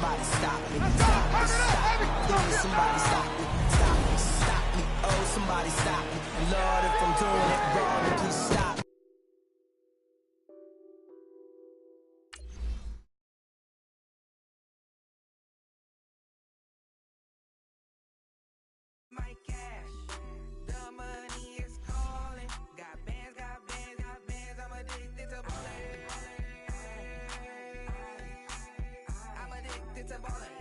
somebody stop me. Stop me, stop me. Please, somebody stop me. Stop me, stop me. Oh, somebody stop me. Lord, if I'm doing it wrong, then please stop me. My cash, the money is calling. Got bands, got bands, got bands. I'm addicted to ballin'. I'm addicted to ballin'.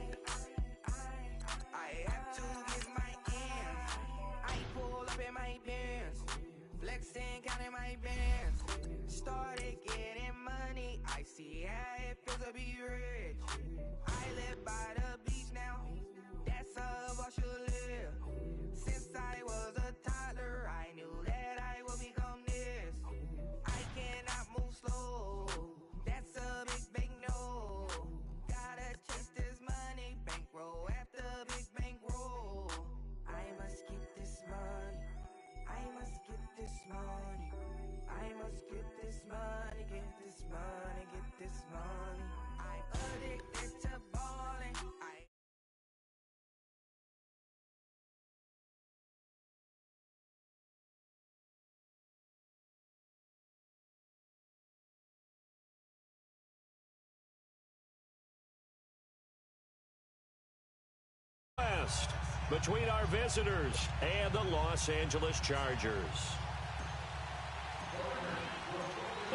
I have to get my ends. I pull up in my pants, flexing, counting my bands. Started getting money. I see how it feels to be rich. I live by the beach now. That's how I should live. Since I was a toddler, I knew that I would become this. I cannot move slow. That's a big no. Gotta chase this money, bankroll after big bankroll. I must get this money. I must get this money. I must get this money, get this money, get this money. I'm addicted to balling. Between our visitors and the Los Angeles Chargers.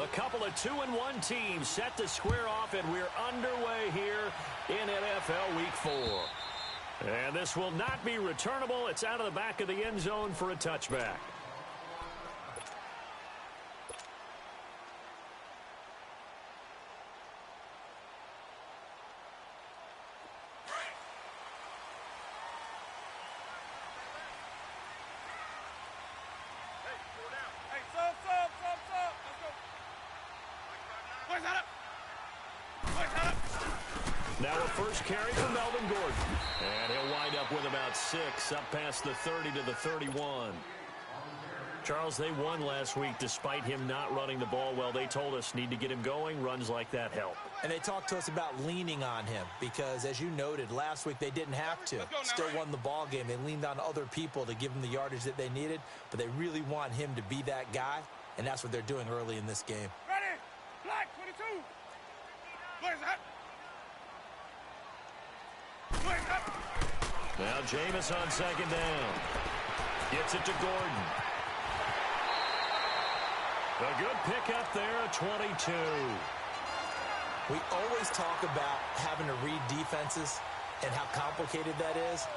A couple of 2-1 teams set to square off, and we're underway here in NFL Week 4. And this will not be returnable. It's out of the back of the end zone for a touchback. Now a first carry for Melvin Gordon. And he'll wind up with about 6, up past the 30 to the 31. Charles, they won last week despite him not running the ball well. They told us need to get him going. Runs like that help. And they talked to us about leaning on him because, as you noted, last week they didn't have to. Still won the ball game. They leaned on other people to give them the yardage that they needed, but they really want him to be that guy, and that's what they're doing early in this game. Ready? Black 22. Where's that? Now Jameis on second down. Gets it to Gordon. A good pickup there at 22. We always talk about having to read defenses and how complicated that is.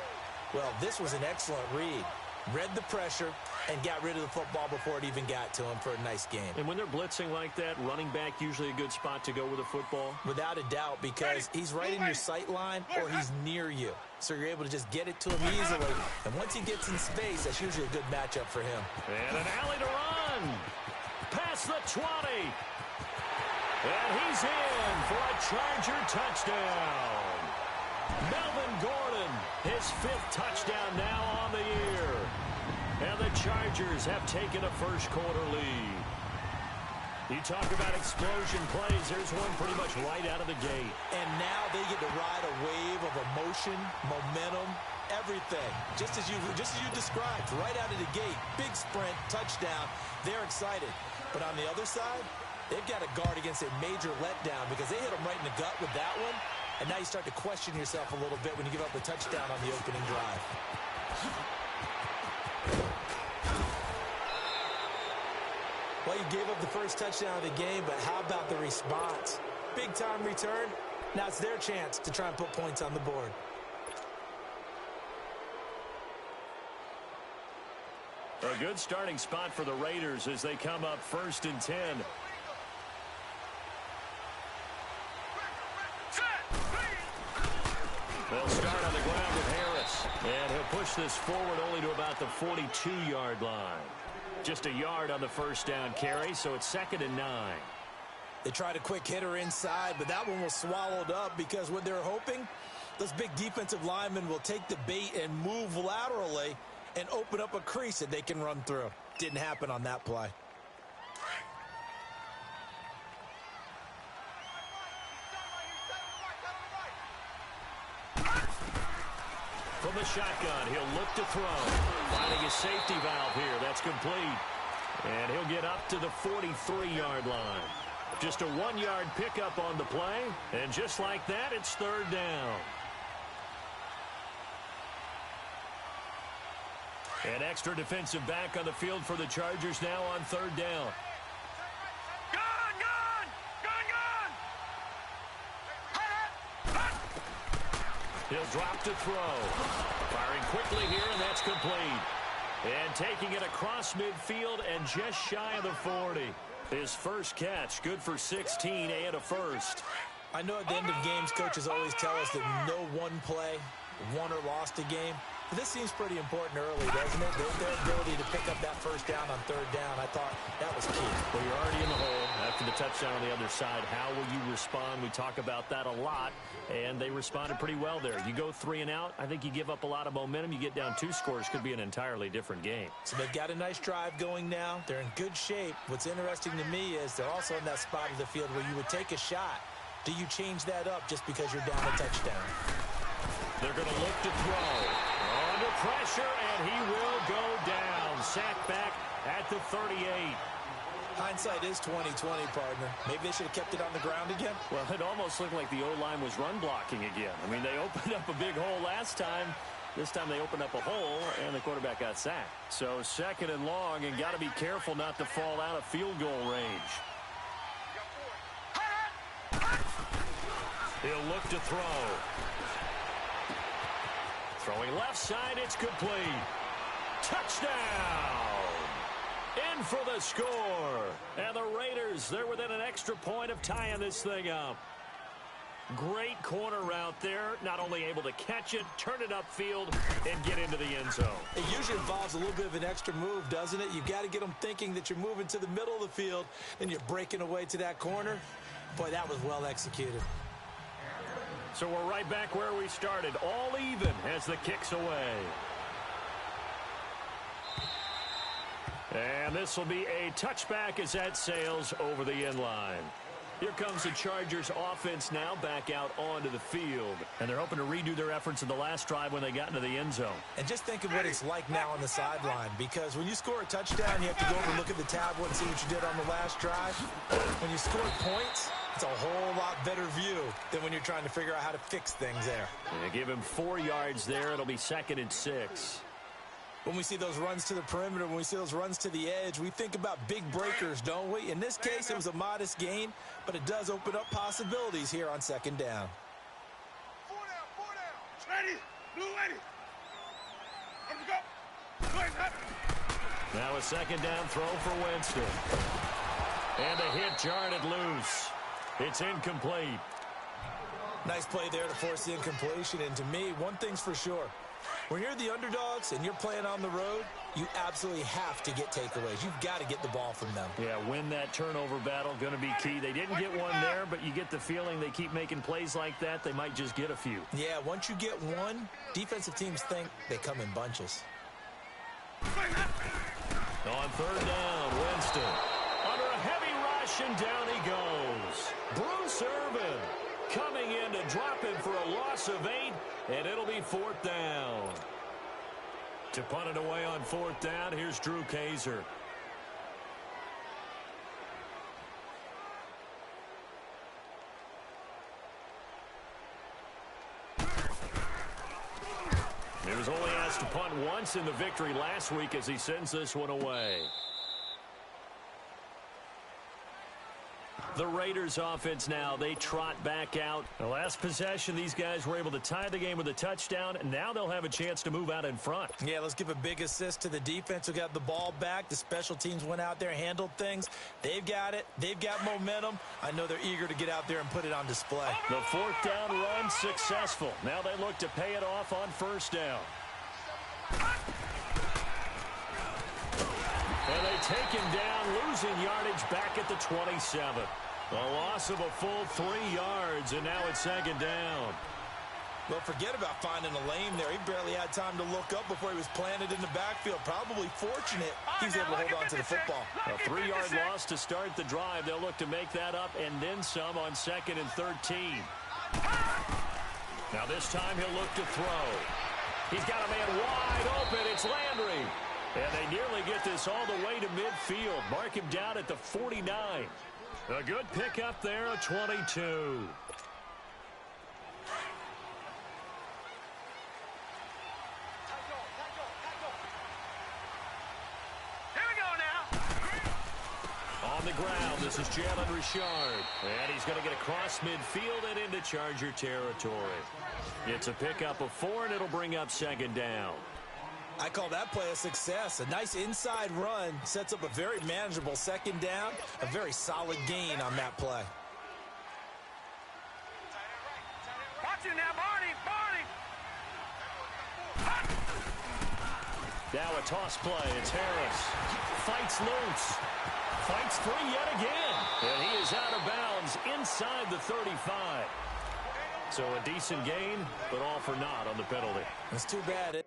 Well, this was an excellent read. Read the pressure and got rid of the football before it even got to him for a nice game. And when they're blitzing like that, running back usually a good spot to go with the football? Without a doubt, because he's right in your sight line or he's near you. So you're able to just get it to him easily. And once he gets in space, that's usually a good matchup for him. And an alley to run. Past the 20. And he's in for a Charger touchdown. Melvin Gordon, his 5th touchdown now on the year. And the Chargers have taken a first-quarter lead. You talk about explosion plays. There's one pretty much right out of the gate. And now they get to ride a wave of emotion, momentum, everything. Just as you described, right out of the gate. Big sprint, touchdown. They're excited. But on the other side, they've got to guard against a major letdown because they hit them right in the gut with that one. And now you start to question yourself a little bit when you give up the touchdown on the opening drive. Well, you gave up the first touchdown of the game, but how about the response? Big-time return. Now it's their chance to try and put points on the board. A good starting spot for the Raiders as they come up 1st and 10. They'll start on the ground with Harris. And he'll push this forward only to about the 42-yard line. Just a yard on the first down carry, so it's 2nd and 9. They tried a quick hitter inside, but that one was swallowed up because what they're hoping, those big defensive linemen will take the bait and move laterally and open up a crease that they can run through. Didn't happen on that play. from the shotgun. He'll look to throw. Finding his safety valve here. That's complete. And he'll get up to the 43-yard line. Just a 1-yard pickup on the play. And just like that, it's third down. An extra defensive back on the field for the Chargers now on third down. He'll drop to throw. Firing quickly here, and that's complete. And taking it across midfield and just shy of the 40. His first catch, good for 16 and a first. I know at the end of games, coaches always tell us that no one play won or lost a game. But this seems pretty important early, doesn't it? Their ability to pick up that first down on third down, I thought that was key. Well, you're already in the hole after the touchdown on the other side. How will you respond? We talk about that a lot, and they responded pretty well there. You go 3 and out, I think you give up a lot of momentum. You get down 2 scores, could be an entirely different game. So they've got a nice drive going now. They're in good shape. What's interesting to me is they're also in that spot of the field where you would take a shot. Do you change that up just because you're down a touchdown? They're going to look to throw. Under pressure, and he will go down. Sacked back at the 38. Hindsight is 20/20, partner. Maybe they should have kept it on the ground again. Well, it almost looked like the O-line was run blocking again. I mean, they opened up a big hole last time. This time they opened up a hole, and the quarterback got sacked. So second and long, and got to be careful not to fall out of field goal range. He'll look to throw. Throwing left side, it's complete. Touchdown! In for the score. And the Raiders, they're within an extra point of tying this thing up. Great corner route there. Not only able to catch it, turn it upfield, and get into the end zone. It usually involves a little bit of an extra move, doesn't it? You've got to get them thinking that you're moving to the middle of the field, and you're breaking away to that corner. Boy, that was well executed. So we're right back where we started, all even as the kick's away. And this will be a touchback as that sails over the end line. Here comes the Chargers offense now back out onto the field. And they're hoping to redo their efforts in the last drive when they got into the end zone. And just think of what it's like now on the sideline, because when you score a touchdown, you have to go over and look at the tablet and see what you did on the last drive. When you score points, it's a whole lot better view than when you're trying to figure out how to fix things there. They give him 4 yards there. It'll be 2nd and 6. When we see those runs to the perimeter, when we see those runs to the edge, we think about big breakers, don't we? In this case, it was a modest gain, but it does open up possibilities here on 2nd down. 4 down. Ready? Blue ready. Let's go. Blue happening. Now a 2nd down throw for Winston. And the hit jarred loose. It's incomplete. Nice play there to force the incompletion. And to me, one thing's for sure. When you're the underdogs and you're playing on the road, you absolutely have to get takeaways. You've got to get the ball from them. Yeah, win that turnover battle, going to be key. They didn't get one there, but you get the feeling they keep making plays like that, they might just get a few. Yeah, once you get one, defensive teams think they come in bunches. On 3rd down, Winston. Under a heavy rush, and down he goes. Bruce Irvin coming in to drop him for a loss of 8, and it'll be 4th down. To punt it away on 4th down, here's Drew Kaiser. He was only asked to punt once in the victory last week as he sends this one away. The Raiders offense now, they trot back out. The last possession, these guys were able to tie the game with a touchdown, and now they'll have a chance to move out in front. Yeah, let's give a big assist to the defense who got the ball back. The special teams went out there, handled things. They've got it. They've got momentum. I know they're eager to get out there and put it on display. The 4th down run successful. Now they look to pay it off on 1st down. And they take him down, losing yardage back at the 27. A loss of a full 3 yards, and now it's 2nd down. Well, forget about finding a lane there. He barely had time to look up before he was planted in the backfield. Probably fortunate he's able to hold on to the football. A 3-yard loss to start the drive. They'll look to make that up and then some on 2nd and 13. Now this time he'll look to throw. He's got a man wide open. It's Landry. And they nearly get this all the way to midfield. Mark him down at the 49. A good pickup there, a 22. On the ground, this is Jalen Richard. And he's going to get across midfield and into Charger territory. It's a pickup of 4, and it'll bring up second down. I call that play a success. A nice inside run sets up a very manageable second down. A very solid gain on that play. Watch you now, Barney! Now a toss play. It's Harris. Fights loose. Fights free yet again. And he is out of bounds inside the 35. So a decent gain, but all for naught on the penalty. It's too bad.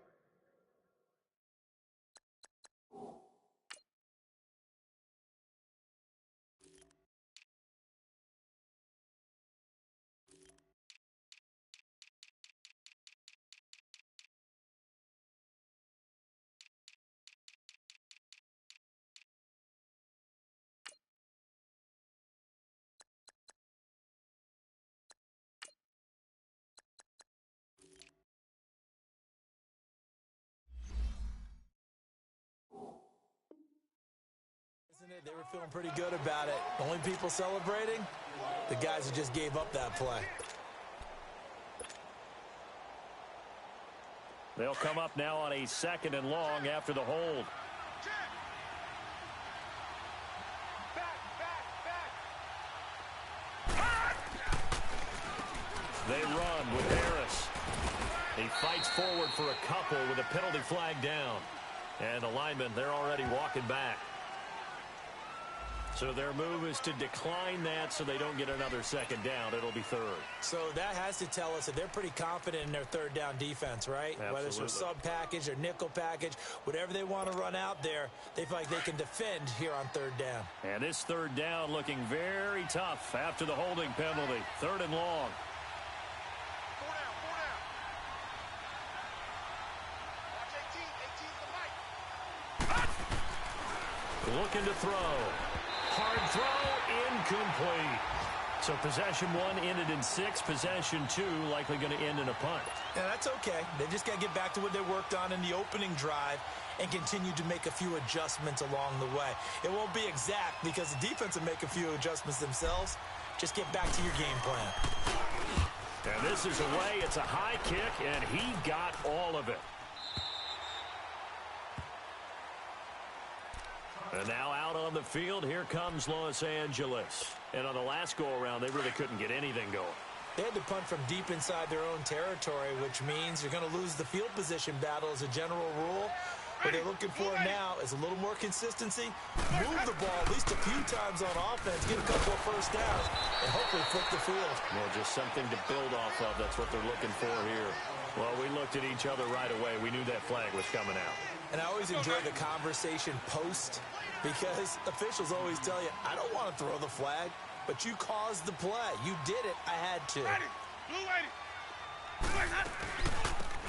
They were feeling pretty good about it. The only people celebrating, the guys who just gave up that play. They'll come up now on a 2nd and long after the hold. They run with Harris. He fights forward for a couple with a penalty flag down. And the linemen, they're already walking back. So their move is to decline that so they don't get another second down. It'll be 3rd. So that has to tell us that they're pretty confident in their 3rd down defense, right? Absolutely. Whether it's their sub package or nickel package, whatever they want to run out there, they feel like they can defend here on 3rd down. And this 3rd down looking very tough after the holding penalty. 3rd and long. Looking to throw. Hard throw, incomplete. So possession 1 ended in 6. Possession 2 likely going to end in a punt. Yeah, that's okay. They just got to get back to what they worked on in the opening drive and continue to make a few adjustments along the way. It won't be exact because the defense will make a few adjustments themselves. Just get back to your game plan. And this is away. It's a high kick, and he got all of it. And now out on the field, here comes Los Angeles. And on the last go-around, they really couldn't get anything going. They had to punt from deep inside their own territory, which means you're going to lose the field position battle as a general rule. What they're looking for now is a little more consistency, move the ball at least a few times on offense, get a couple of first downs, and hopefully flip the field. Well, just something to build off of. That's what they're looking for here. Well, we looked at each other right away. We knew that flag was coming out. And I always enjoy the conversation post because officials always tell you, I don't want to throw the flag, but you caused the play. You did it. I had to.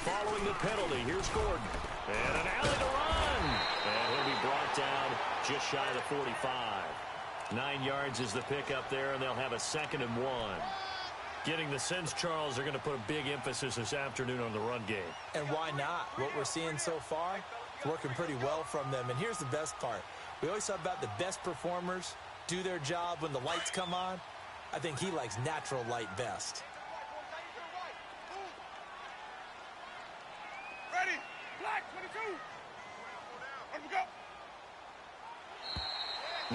Following the penalty, here's Gordon. And an alley to run. And he'll be brought down just shy of the 45. 9 yards is the pickup there, and they'll have a 2nd and 1. Getting the sense, Charles, they're going to put a big emphasis this afternoon on the run game. And why not? What we're seeing so far, working pretty well from them. And here's the best part. We always talk about the best performers do their job when the lights come on. I think he likes natural light best. Ready? Black 22. Let me go.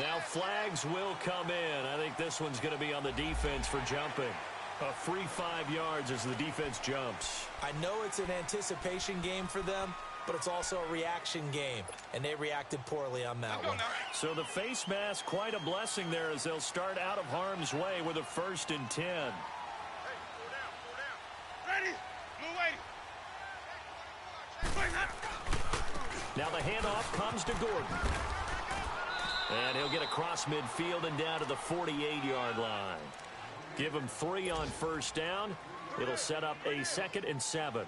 Now flags will come in. I think this one's going to be on the defense for jumping. A free 5 yards as the defense jumps. I know it's an anticipation game for them, but it's also a reaction game, and they reacted poorly on that one. So the face mask, quite a blessing there as they'll start out of harm's way with a 1st and 10. Hey, 4 down. Ready? Blue 80. Now the handoff comes to Gordon. And he'll get across midfield and down to the 48-yard line. Give him 3 on 1st down. It'll set up a 2nd and 7.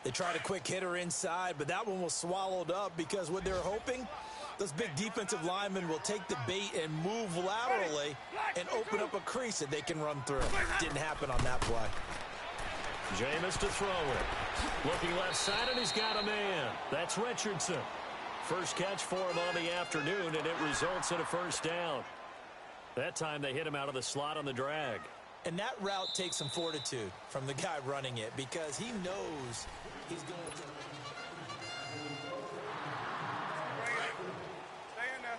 They tried a quick hitter inside, but that one was swallowed up because what they're hoping, those big defensive linemen will take the bait and move laterally and open up a crease that they can run through. Didn't happen on that play. Jameis to throw it. Looking left side, and he's got a man. That's Richardson. First catch for him on the afternoon, and it results in a first down. That time they hit him out of the slot on the drag. And that route takes some fortitude from the guy running it because he knows he's going to... Stay in there.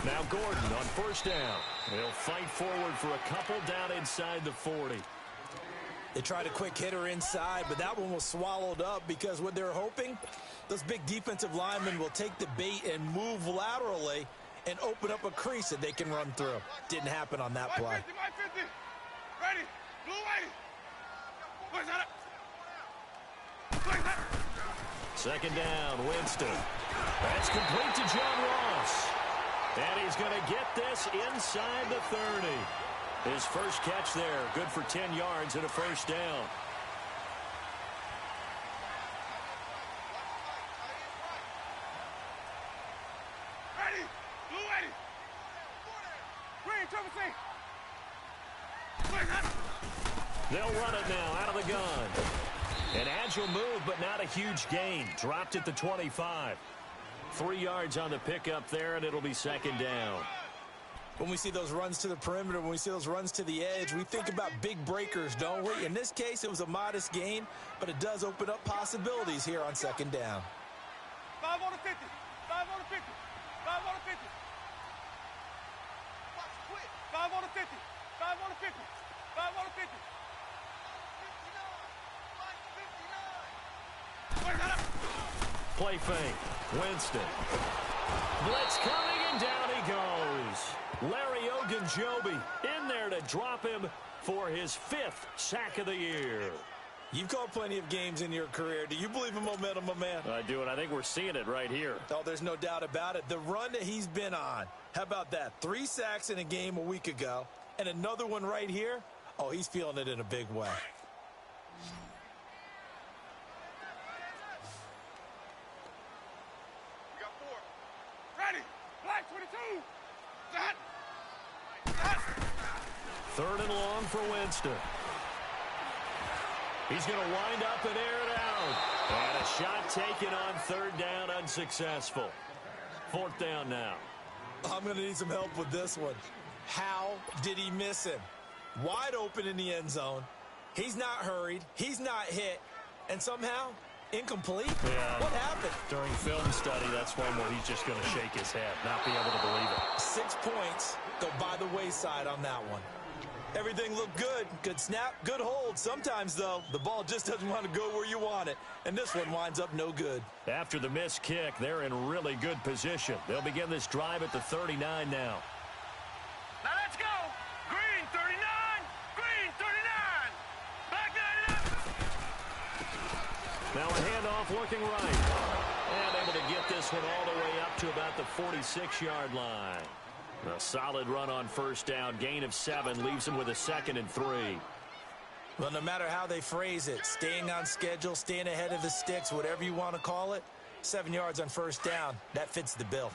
Now Gordon on first down. He'll fight forward for a couple down inside the 40. They tried a quick hitter inside, but that one was swallowed up because what they're hoping, those big defensive linemen will take the bait and move laterally and open up a crease that they can run through. Didn't happen on that play. 50, 50. Ready. Blue ready. Where's that? Second down, Winston. That's complete to John Ross. And he's going to get this inside the 30. His first catch there, good for 10 yards and a first down. Ready. Blue ready. Green, triple C. Where's that? They'll run it now out of the gun. An agile move, but not a huge gain. Dropped at the 25. 3 yards on the pickup there, and it'll be second down. When we see those runs to the perimeter, when we see those runs to the edge, we think about big breakers, don't we? In this case, it was a modest gain, but it does open up possibilities here on second down. 5 on the 50. 5 on the 50. 5 on the 50. 5 on the 50. 5 on the 50. 5 on the 50. 59. Where's that? Play fake. Winston. Blitz coming, and down he goes. Larry Ogunjobi in there to drop him for his 5th sack of the year. You've called plenty of games in your career. Do you believe in momentum, my man? I do, and I think we're seeing it right here. Oh, there's no doubt about it. The run that he's been on, how about that? 3 sacks in a game a week ago, and another one right here. Oh, he's feeling it in a big way. We got 4. Ready. Black 22. Set. Third and long for Winston. He's going to wind up and air it out. And a shot taken on third down, unsuccessful. Fourth down now. I'm going to need some help with this one. How did he miss him? Wide open in the end zone. He's not hurried. He's not hit. And somehow, incomplete? Yeah. What happened? During film study, that's one where he's just going to shake his head, not be able to believe it. 6 points go by the wayside on that one. Everything looked good. Good snap, good hold. Sometimes, though, the ball just doesn't want to go where you want it. And this one winds up no good. After the missed kick, they're in really good position. They'll begin this drive at the 39 now. Now let's go. Green 39. Green 39. Back 99. Now a handoff looking right. And able to get this one all the way up to about the 46-yard line. A solid run on first down. Gain of 7 leaves him with a 2nd and 3. Well, no matter how they phrase it, staying on schedule, staying ahead of the sticks, whatever you want to call it, 7 yards on first down, that fits the bill.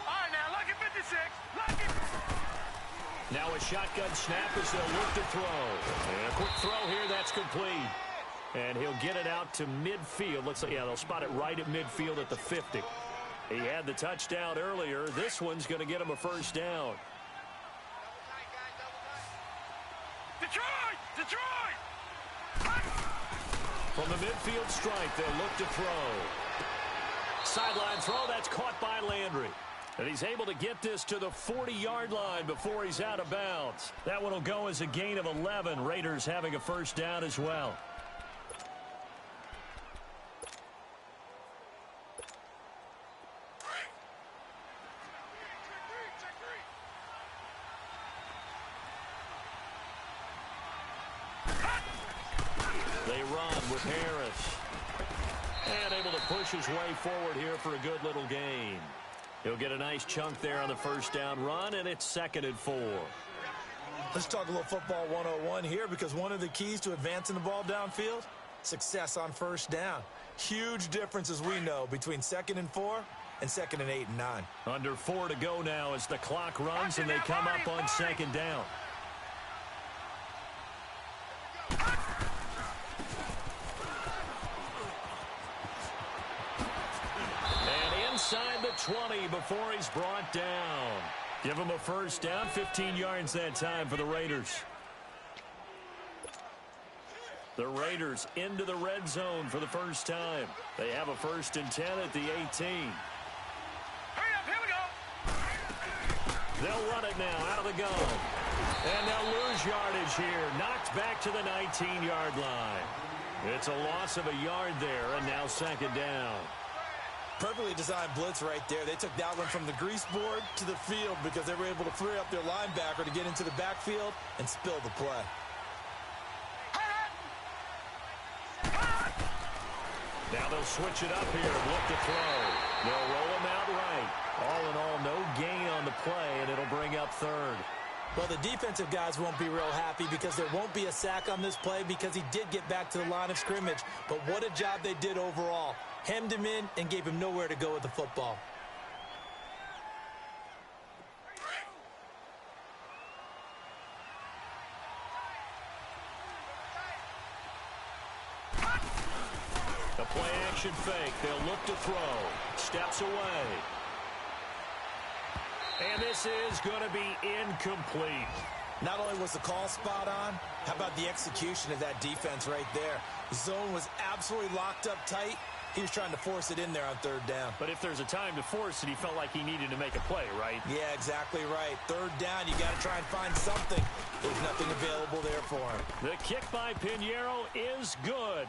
All right, now look at 56. Look at. Now a shotgun snap as they'll look to throw. And a quick throw here, that's complete. And he'll get it out to midfield. Looks like, yeah, they'll spot it right at midfield at the 50. He had the touchdown earlier. This one's going to get him a first down. Detroit! Detroit! From the midfield stripe, they'll look to throw. Sideline throw, that's caught by Landry. And he's able to get this to the 40-yard line before he's out of bounds. That one will go as a gain of 11. Raiders having a first down as well. They run with Harris. And able to push his way forward here for a good little gain. He'll get a nice chunk there on the first down run, and it's 2nd and 4. Let's talk a little football 101 here, because one of the keys to advancing the ball downfield, success on first down. Huge difference, as we know, between 2nd and 4 and 2nd and 8 and 9. Under 4 to go now as the clock runs and they come up on 2nd down. And inside the 20 before he's brought down. Give him a first down, 15 yards that time for the Raiders. The Raiders into the red zone for the first time. They have a 1st and 10 at the 18. Hurry up, here we go. They'll run it now out of the gun. And they'll lose yardage here. Knocked back to the 19-yard line. It's a loss of a yard there, and now 2nd down. Perfectly designed blitz right there. They took that one from the grease board to the field because they were able to free up their linebacker to get into the backfield and spill the play. Now they'll switch it up here and look to throw. They'll roll him out right. All in all, no gain on the play, and it'll bring up 3rd. Well, the defensive guys won't be real happy because there won't be a sack on this play because he did get back to the line of scrimmage. But what a job they did overall. Hemmed him in and gave him nowhere to go with the football. The play action fake. They'll look to throw. Steps away. And this is going to be incomplete. Not only was the call spot on, how about the execution of that defense right there? The zone was absolutely locked up tight. He was trying to force it in there on 3rd down. But if there's a time to force it, he felt like he needed to make a play, right? Yeah, exactly right. 3rd down, you got to try and find something. There's nothing available there for him. The kick by Pinheiro is good.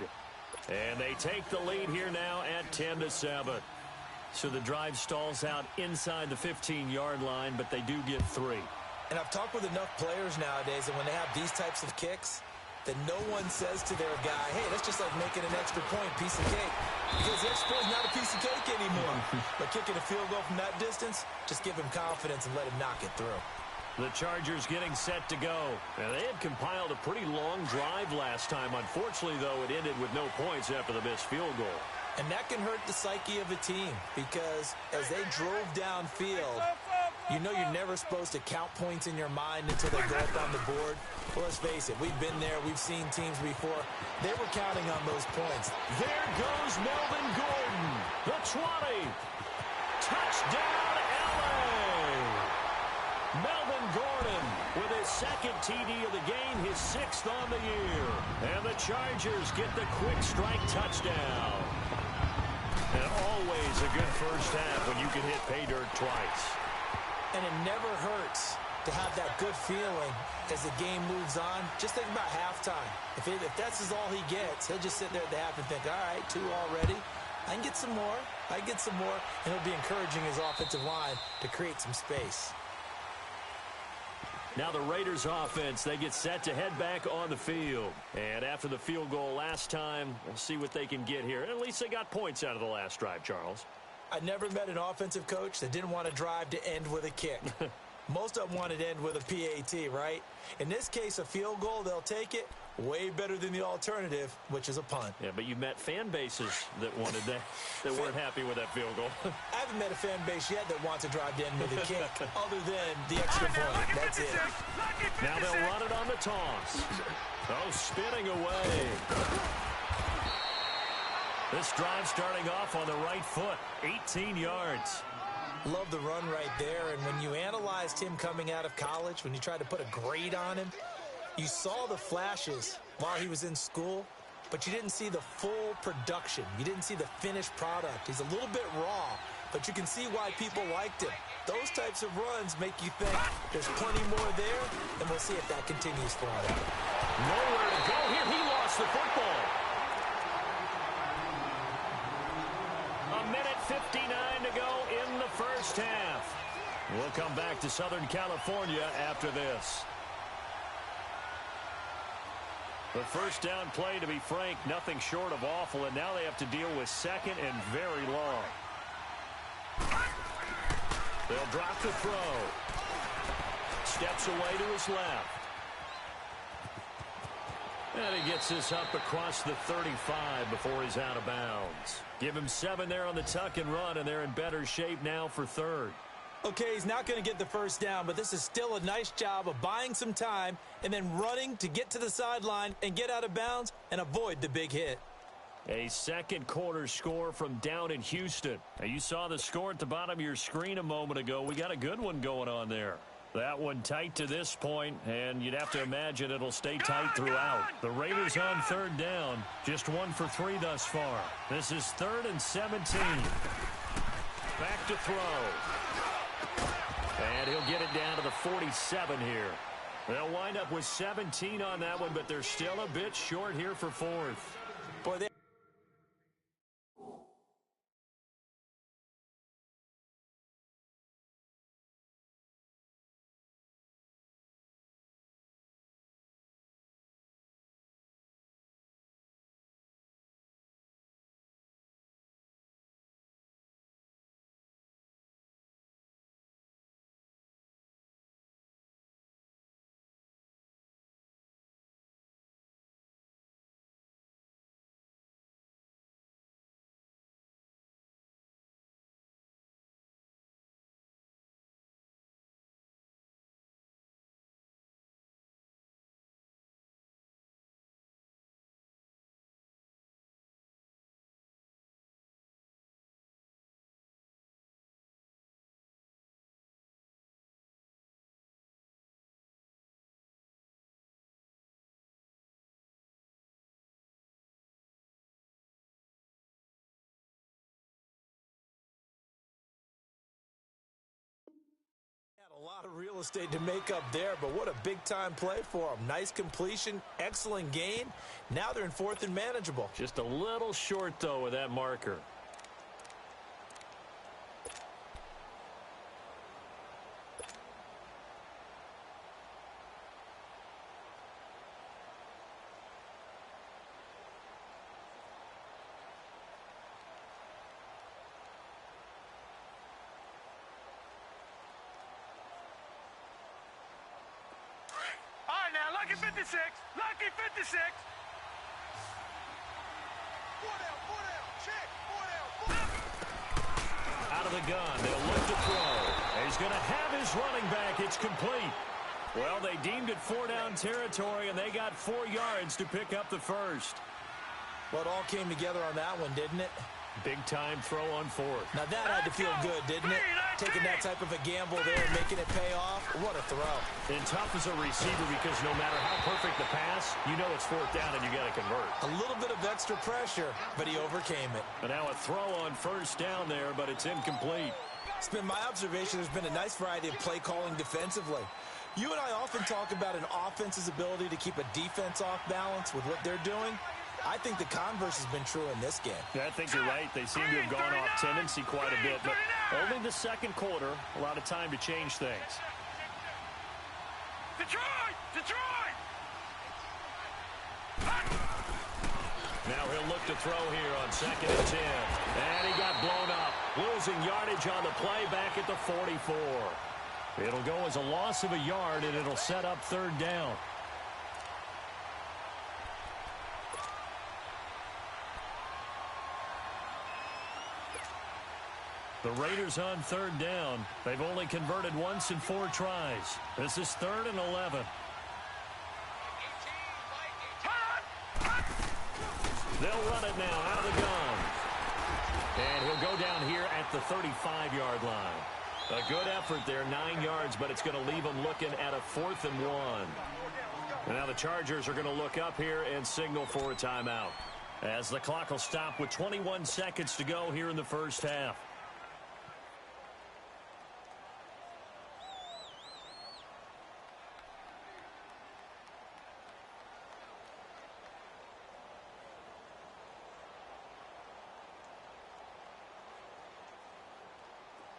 And they take the lead here now at 10-7. So the drive stalls out inside the 15-yard line, but they do get 3. And I've talked with enough players nowadays that when they have these types of kicks, that no one says to their guy, hey, that's just like making an extra point, piece of cake. Because the extra point is not a piece of cake anymore. But kicking a field goal from that distance, just give him confidence and let him knock it through. The Chargers getting set to go. Now, they had compiled a pretty long drive last time. Unfortunately, though, it ended with no points after the missed field goal. And that can hurt the psyche of a team because as they drove downfield, you know you're never supposed to count points in your mind until they go up on the board. Well, let's face it, we've been there. We've seen teams before. They were counting on those points. There goes Melvin Gordon. The 20. Touchdown, LA. Melvin Gordon with his 2nd TD of the game, his 6th on the year. And the Chargers get the quick strike touchdown. And always a good first half when you can hit pay dirt twice. And it never hurts to have that good feeling as the game moves on. Just think about halftime. If that's all he gets, he'll just sit there at the half and think, all right, 2 already. I can get some more. I can get some more. And he'll be encouraging his offensive line to create some space. Now the Raiders offense, they get set to head back on the field. And after the field goal last time, we'll see what they can get here. At least they got points out of the last drive, Charles. I never met an offensive coach that didn't want to drive to end with a kick. Most of them wanted to end with a PAT, right? In this case, a field goal, they'll take it. Way better than the alternative, which is a punt. Yeah, but you met fan bases that wanted that, that weren't happy with that field goal. I haven't met a fan base yet that wants to drive to end with a kick, other than the extra point. That's it. Now they'll run it on the toss. Oh, spinning away. This drive starting off on the right foot, 18 yards. Love the run right there, and when you analyzed him coming out of college, when you tried to put a grade on him, you saw the flashes while he was in school, but you didn't see the full production. You didn't see the finished product. He's a little bit raw, but you can see why people liked him. Those types of runs make you think there's plenty more there, and we'll see if that continues for him. Nowhere to go here. He lost the football. A minute 59 to go in the first half. We'll come back to Southern California after this. The first down play, to be frank, nothing short of awful, and now they have to deal with second and very long. They'll drop the throw. Steps away to his left. And he gets this up across the 35 before he's out of bounds. Give him 7 there on the tuck and run, and they're in better shape now for third. Okay, he's not going to get the first down, but this is still a nice job of buying some time and then running to get to the sideline and get out of bounds and avoid the big hit. A second quarter score from down in Houston. Now, you saw the score at the bottom of your screen a moment ago. We got a good one going on there. That one tight to this point, and you'd have to imagine it'll stay tight throughout. The Raiders on third down, just 1 for 3 thus far. This is 3rd and 17. Back to throw. And he'll get it down to the 47 here. They'll wind up with 17 on that one, but they're still a bit short here for 4th. Boy, they had a lot of real estate to make up there, but what a big-time play for them. Nice completion, excellent gain. Now they're in 4th and manageable. Just a little short, though, with that marker. Lucky 56! Lucky 56! 4 down, check, 4 down. Out of the gun, they'll look to throw. He's going to have his running back. It's complete. Well, they deemed it 4-down territory, and they got 4 yards to pick up the first. Well, it all came together on that one, didn't it? Big-time throw on 4th. Now that had to feel good, didn't it? Taking that type of a gamble there and making it pay off. What a throw. And tough as a receiver because no matter how perfect the pass, you know it's 4th down and you got to convert. A little bit of extra pressure, but he overcame it. And now a throw on 1st down there, but it's incomplete. It's been my observation there's been a nice variety of play calling defensively. You and I often talk about an offense's ability to keep a defense off balance with what they're doing. I think the converse has been true in this game. Yeah, I think you're right. They seem to have gone off tendency quite a bit, but only the second quarter, a lot of time to change things. Detroit! Detroit! Now he'll look to throw here on 2nd and 10. And he got blown up. Losing yardage on the play back at the 44. It'll go as a loss of a yard, and it'll set up 3rd down. The Raiders on 3rd down. They've only converted once in 4 tries. This is 3rd and 11. They'll run it now out of the gun. And he'll go down here at the 35-yard line. A good effort there, 9 yards, but it's going to leave them looking at a 4th and 1. And now the Chargers are going to look up here and signal for a timeout, as the clock will stop with 21 seconds to go here in the first half.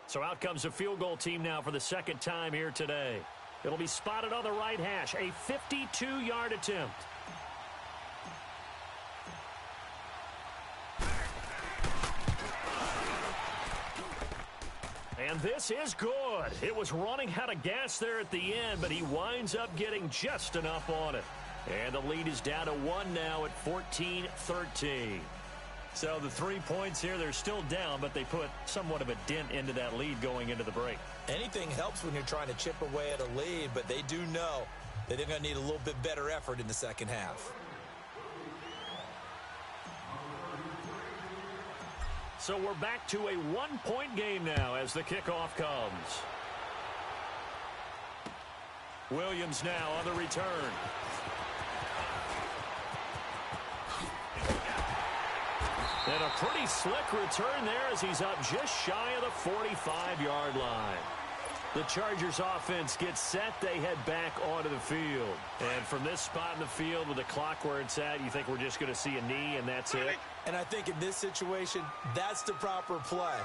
So out comes a field goal team now for the 2nd time here today. It'll be spotted on the right hash, a 52-yard attempt. And this is good. It was running out of gas there at the end, but he winds up getting just enough on it. And the lead is down to 1 now at 14-13. So the 3 points here, they're still down, but they put somewhat of a dent into that lead going into the break. Anything helps when you're trying to chip away at a lead, but they do know that they're going to need a little bit better effort in the second half. So we're back to a 1-point game now as the kickoff comes. Williams now on the return. And a pretty slick return there as he's up just shy of the 45-yard line. The Chargers offense gets set. They head back onto the field. And from this spot in the field with the clock where it's at, you think we're just going to see a knee and that's it? And I think in this situation, that's the proper play.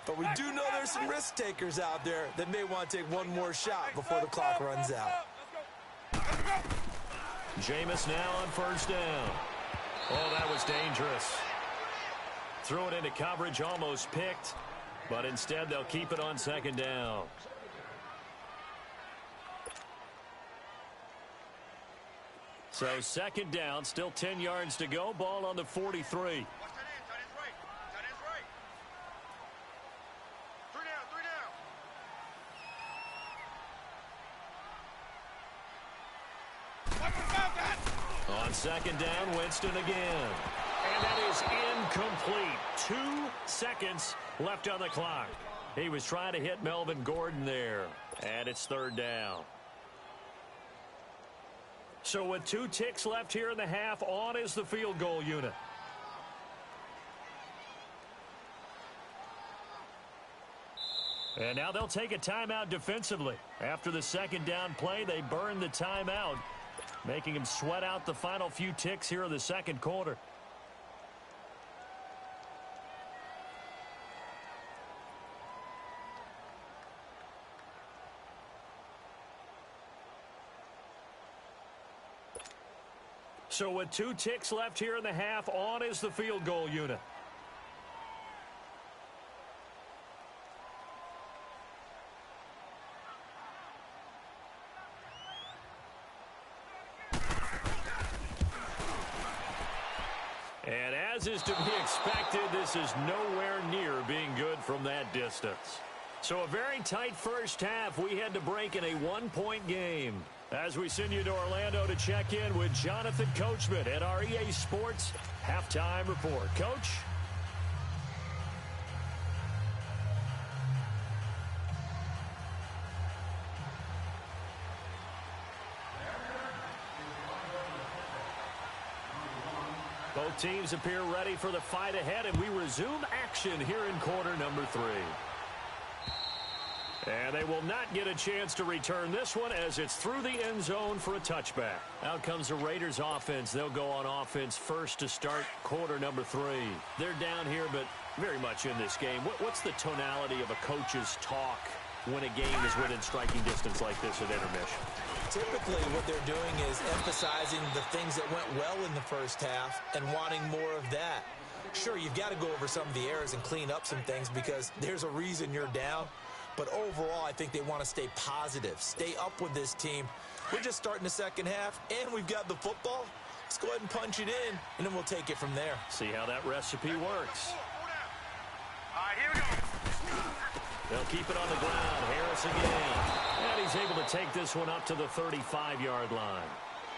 But we do know there's some risk takers out there that may want to take one more shot before the clock runs out. Jameis now on first down. Oh, that was dangerous. Threw it into coverage, almost picked. But instead, they'll keep it on second down. So second down, still 10 yards to go. Ball on the 43. On second down, Winston again. And that is incomplete. 2 seconds left on the clock. He was trying to hit Melvin Gordon there. And it's third down. So with 2 ticks left here in the half, on is the field goal unit. And now they'll take a timeout defensively. After the second down play, they burn the timeout, making him sweat out the final few ticks here in the second quarter. So with 2 ticks left here in the half, on is the field goal unit. And as is to be expected, this is nowhere near being good from that distance. So a very tight first half. We had to break in a 1-point game. As we send you to Orlando to check in with Jonathan Coachman at our EA Sports Halftime Report. Coach? Both teams appear ready for the fight ahead, and we resume action here in quarter number 3. And they will not get a chance to return this one as it's through the end zone for a touchback. Out comes the Raiders offense. They'll go on offense first to start quarter number 3. They're down here, but very much in this game. What's the tonality of a coach's talk when a game is within striking distance like this at intermission? Typically, what they're doing is emphasizing the things that went well in the first half and wanting more of that. Sure, you've got to go over some of the errors and clean up some things because there's a reason you're down. But overall, I think they want to stay positive, stay up with this team. We're just starting the second half, and we've got the football. Let's go ahead and punch it in, and then we'll take it from there. See how that recipe works. All right, here we go. They'll keep it on the ground. Harris again. And he's able to take this one up to the 35-yard line.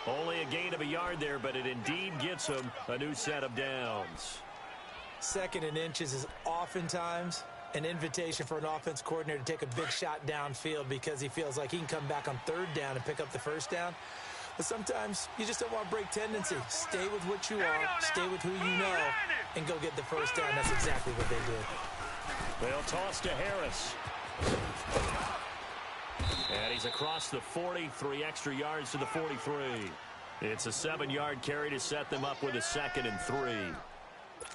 Only a gain of a yard there, but it indeed gets him a new set of downs. Second and inches is oftentimes an invitation for an offense coordinator to take a big shot downfield because he feels like he can come back on third down and pick up the first down. But sometimes you just don't want to break tendency. Stay with what you are, stay with who you know, and go get the first down. That's exactly what they did. They'll toss to Harris. And he's across the 40, 3 extra yards to the 43. It's a 7-yard carry to set them up with a 2nd and 3.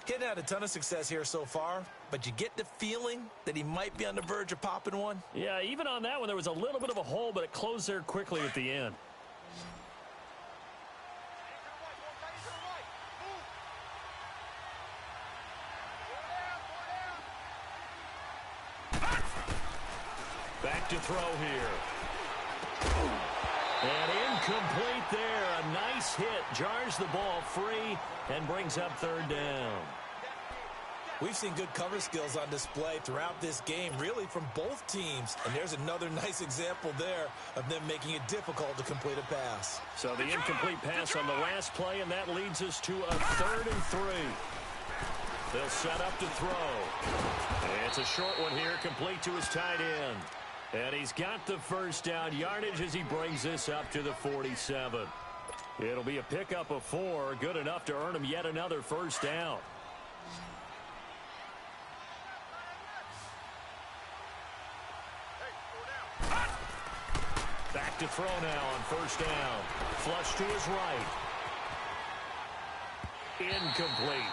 Getting had a ton of success here so far, but you get the feeling that he might be on the verge of popping one. Yeah, even on that one, there was a little bit of a hole, but it closed there quickly at the end. Back to throw here. And incomplete there. A nice hit. Jars the ball free and brings up third down. We've seen good cover skills on display throughout this game, really from both teams. And there's another nice example there of them making it difficult to complete a pass. So the incomplete pass on the last play, and that leads us to a 3rd and 3. They'll set up to throw. It's a short one here, complete to his tight end. And he's got the first down yardage as he brings this up to the 47. It'll be a pickup of 4, good enough to earn him yet another first down. Back to throw now on first down. Flush to his right. Incomplete.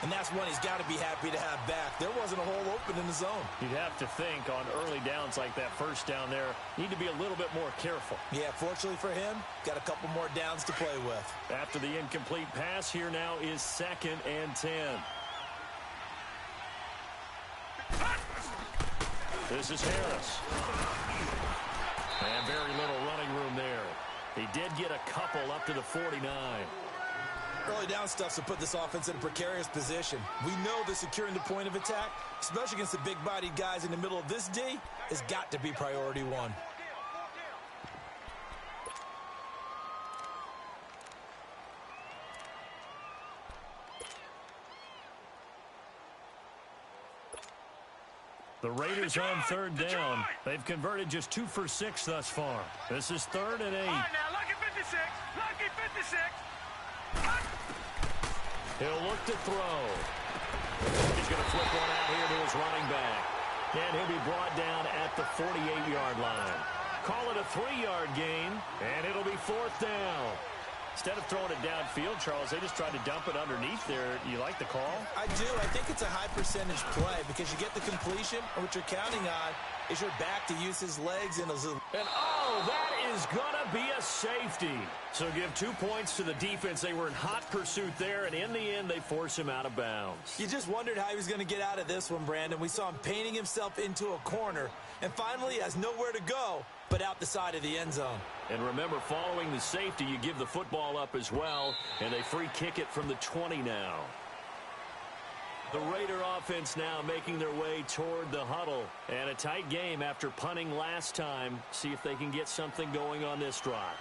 And that's one he's got to be happy to have back. There wasn't a hole open in the zone. You'd have to think on early downs like that first down there, need to be a little bit more careful. Yeah, fortunately for him, got a couple more downs to play with. After the incomplete pass, here now is 2nd and 10. This is Harris. And very little running room there. He did get a couple up to the 49. Early down stuff's to put this offense in a precarious position. We know that securing the point of attack, especially against the big-bodied guys in the middle of this D, has got to be priority 1. The Raiders on 3rd down. They've converted just 2 for 6 thus far. This is 3rd and 8. All right, now, lucky 56. Lucky 56. He'll look to throw. He's going to flip one out here to his running back. And he'll be brought down at the 48-yard line. Call it a 3-yard gain, and it'll be 4th down. Instead of throwing it downfield, Charles, they just tried to dump it underneath there. You like the call? I do. I think it's a high-percentage play because you get the completion, and what you're counting on is your back to use his legs and his... And, oh, that is going to be a safety. So give 2 points to the defense. They were in hot pursuit there, and in the end, they force him out of bounds. You just wondered how he was going to get out of this one, Brandon. We saw him painting himself into a corner, and finally he has nowhere to go but out the side of the end zone. And remember, following the safety, you give the football up as well, and they free kick it from the 20 now. The Raider offense now making their way toward the huddle. And a tight game after punting last time. See if they can get something going on this drive.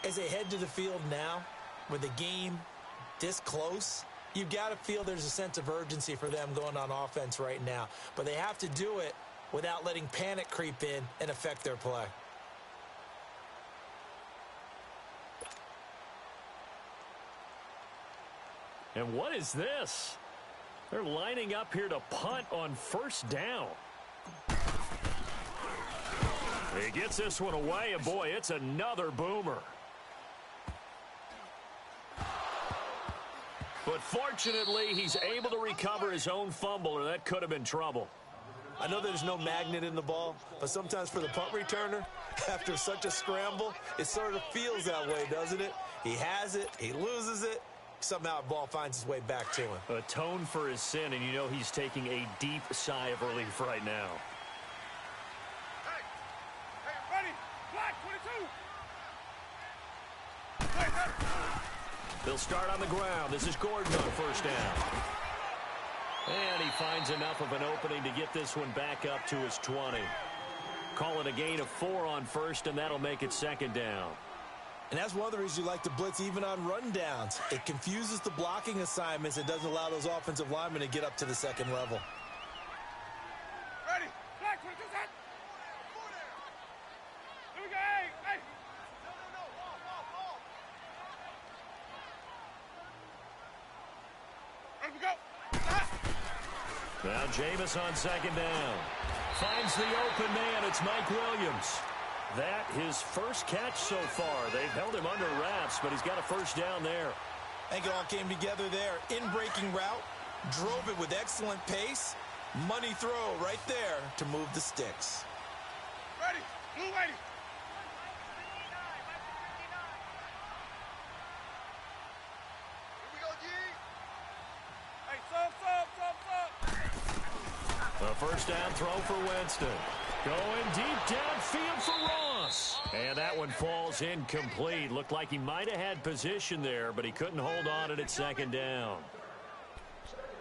As they head to the field now, with the game this close, you've got to feel there's a sense of urgency for them going on offense right now. But they have to do it without letting panic creep in and affect their play. And what is this? They're lining up here to punt on first down. He gets this one away, and boy, it's another boomer. But fortunately, he's able to recover his own fumble, or that could have been trouble. I know there's no magnet in the ball, but sometimes for the punt returner, after such a scramble, it sort of feels that way, doesn't it? He has it, he loses it, somehow the ball finds its way back to him. Atone for his sin, and you know he's taking a deep sigh of relief right now. Hey, ready? Black 22. They'll start on the ground. This is Gordon on first down. And he finds enough of an opening to get this one back up to his 20. Call it a gain of 4 on first, and that'll make it second down. And that's one of the reasons you like to blitz even on rundowns. It confuses the blocking assignments. It doesn't allow those offensive linemen to get up to the second level. Ready? Black 22 set. Here we go. Hey, hey. No. Ball. Ready to go. Now Jameis on second down. Finds the open man. It's Mike Williams. That his first catch so far. They've held him under wraps, but he's got a first down there. I think it all came together there. In-breaking route, drove it with excellent pace. Money throw right there to move the sticks. Ready? Blue ready. Here we go, G. Hey, sub. A first down throw for Winston. Going deep downfield for Ross. And that one falls incomplete. Looked like he might have had position there, but he couldn't hold on it at second down.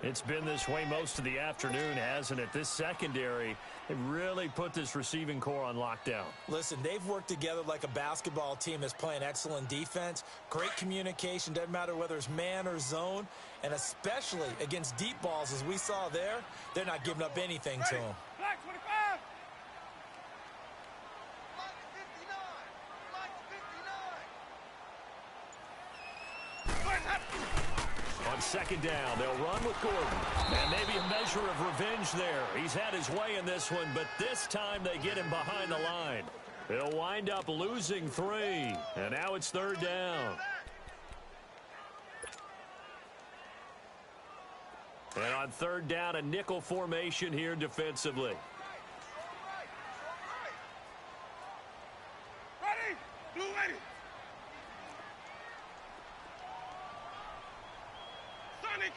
It's been this way most of the afternoon, hasn't it? This secondary, they really put this receiving core on lockdown. Listen, they've worked together like a basketball team that's playing excellent defense. Great communication, doesn't matter whether it's man or zone. And especially against deep balls, as we saw there, they're not giving up anything to them. Black 25. On second down, they'll run with Gordon. And maybe a measure of revenge there. He's had his way in this one, but this time they get him behind the line. They'll wind up losing 3. And now it's third down. And on third down, a nickel formation here defensively. Ready? Blue ready. Sonic.